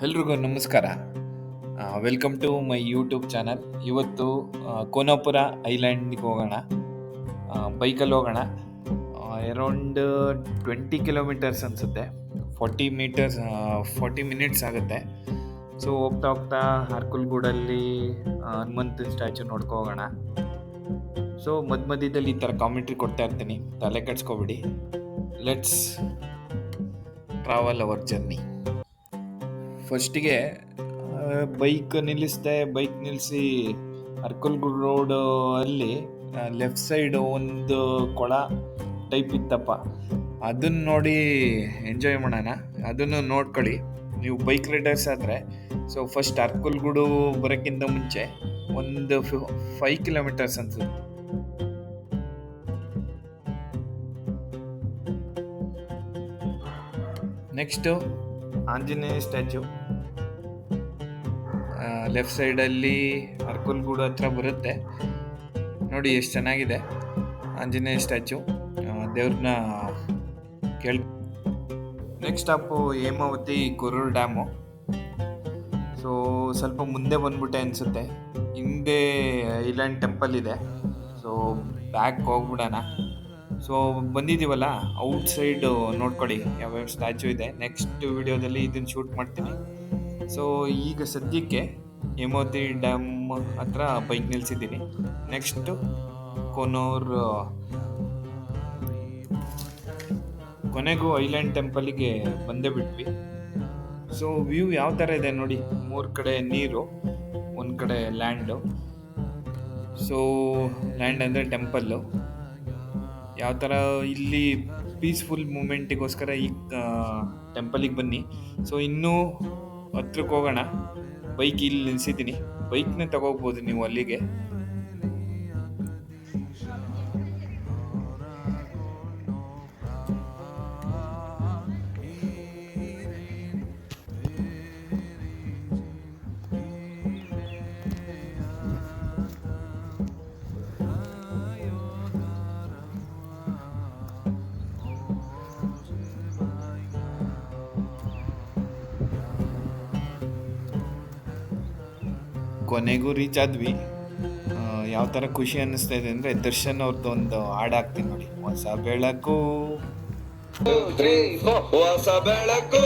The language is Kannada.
ಎಲ್ರಿಗೂ ನಮಸ್ಕಾರ. Welcome to my YouTube channel. ಇವತ್ತು ಕೋನಾಪುರ ಐಲ್ಯಾಂಡ್ಗೆ ಹೋಗೋಣ. ಬೈಕಲ್ಲಿ ಹೋಗೋಣ. ಅರೌಂಡ್ 20 ಕಿಲೋಮೀಟರ್ಸ್ ಅನಿಸುತ್ತೆ. 40 ಮಿನಿಟ್ಸ್ ಆಗುತ್ತೆ. ಸೊ ಹೋಗ್ತಾ ಹೋಗ್ತಾ ಅರ್ಕಲ್ಗೂಡಲ್ಲಿ ಹನುಮಂತನ ಸ್ಟ್ಯಾಚು ನೋಡ್ಕೊ ಹೋಗೋಣ. ಸೊ ಮಧ್ಯದಲ್ಲಿ ಈ ಥರ ಕಾಮೆಂಟ್ರಿ ಕೊಡ್ತಾ ಇರ್ತೀನಿ, ತಲೆ ಕೆಡ್ಸ್ಕೊಬಿಡಿ. Let's travel our journey. ಫಸ್ಟಿಗೆ ಬೈಕ್ ನಿಲ್ಲಿಸಿ ಅರ್ಕಲ್ಗೂಡು ರೋಡ್ ಅಲ್ಲಿ ಲೆಫ್ಟ್ ಸೈಡ್ ಒಂದು ಕೊಳ ಟೈಪ್ ಇತ್ತಪ್ಪ. ಅದನ್ನು ನೋಡಿ ಎಂಜಾಯ್ ಮಾಡೋಣ. ಅದನ್ನು ನೋಡ್ಕೊಳ್ಳಿ ನೀವು ಬೈಕ್ ರೈಡರ್ಸ್ ಆದರೆ. ಸೊ ಫಸ್ಟ್ ಅರ್ಕಲ್ಗೂಡು ಬರೋಕ್ಕಿಂತ ಮುಂಚೆ ಒಂದು 5 ಕಿಲೋಮೀಟರ್ಸ್ ಅನ್ಸುತ್ತೆ. ನೆಕ್ಸ್ಟು ಆಂಜನೇಯ ಸ್ಟ್ಯಾಚು ಲೆಫ್ಟ್ ಸೈಡಲ್ಲಿ ಅರ್ಕಲ್ಗೂಡು ಹತ್ರ ಬರುತ್ತೆ. ನೋಡಿ ಎಷ್ಟು ಚೆನ್ನಾಗಿದೆ ಆಂಜನೇಯ ಸ್ಟ್ಯಾಚು. ದೇವ್ರನ್ನ next stop Hemavathi Kurur dam. So ಸ್ವಲ್ಪ ಮುಂದೆ ಬಂದ್ಬಿಟ್ಟೆ ಅನಿಸುತ್ತೆ. ಹಿಂದೆ ಐಲ್ಯಾಂಡ್ ಟೆಂಪಲ್ ಇದೆ. ಸೊ ಬ್ಯಾಕ್ ಹೋಗ್ಬಿಡೋಣ. ಸೊ ಬಂದಿದ್ದೀವಲ್ಲ, ಔಟ್ ಸೈಡ್ ನೋಡ್ಕೊಳ್ಳಿ ಯಾವ್ಯಾವ ಸ್ಟ್ಯಾಚು ಇದೆ. ನೆಕ್ಸ್ಟ್ ವಿಡಿಯೋದಲ್ಲಿ ಇದನ್ನು ಶೂಟ್ ಮಾಡ್ತೀನಿ. ಸೊ ಈಗ ಸದ್ಯಕ್ಕೆ ಹೇಮಾವತಿ ಡ್ಯಾಮ್ ಹತ್ರ ಬೈಕ್ ನಿಲ್ಸಿದ್ದೀನಿ. ನೆಕ್ಸ್ಟು ಕೊನೆಗೂ ಐಲ್ಯಾಂಡ್ ಟೆಂಪಲಿಗೆ ಬಂದೇ ಬಿಟ್ವಿ. ಸೊ ವ್ಯೂ ಯಾವ ಥರ ಇದೆ ನೋಡಿ. 3 ಕಡೆ ನೀರು, ಒಂದು ಕಡೆ ಲ್ಯಾಂಡು. ಸೊ ಲ್ಯಾಂಡ್ ಅಂದರೆ ಟೆಂಪಲ್ಲು. ಯಾವ ಥರ ಇಲ್ಲಿ ಪೀಸ್ಫುಲ್ ಮೂಮೆಂಟಿಗೋಸ್ಕರ ಈ ಟೆಂಪಲಿಗೆ ಬನ್ನಿ. ಸೊ ಇನ್ನೂ ಹತ್ರಕ್ಕೆ ಹೋಗೋಣ. ಬೈಕ್ ಇಲ್ಲಿ ನಿಲ್ಸಿದ್ದೀನಿ. ಬೈಕ್ನೇ ತಗೋಗ್ಬೋದು ನೀವು ಅಲ್ಲಿಗೆ. ಕೊನೆಗೂ ರೀಚ್ ಆದ್ವಿ. ಯಾವ ಥರ ಖುಷಿ ಅನ್ನಿಸ್ತಾ ಇದೆ ಅಂದರೆ, ದರ್ಶನ್ ಅವ್ರದ್ದು ಒಂದು ಹಾಡು ಹಾಕ್ತೀನಿ ನೋಡಿ. ಹೊಸ ಬೆಳಕು ಹೊಸ ಬೆಳಕು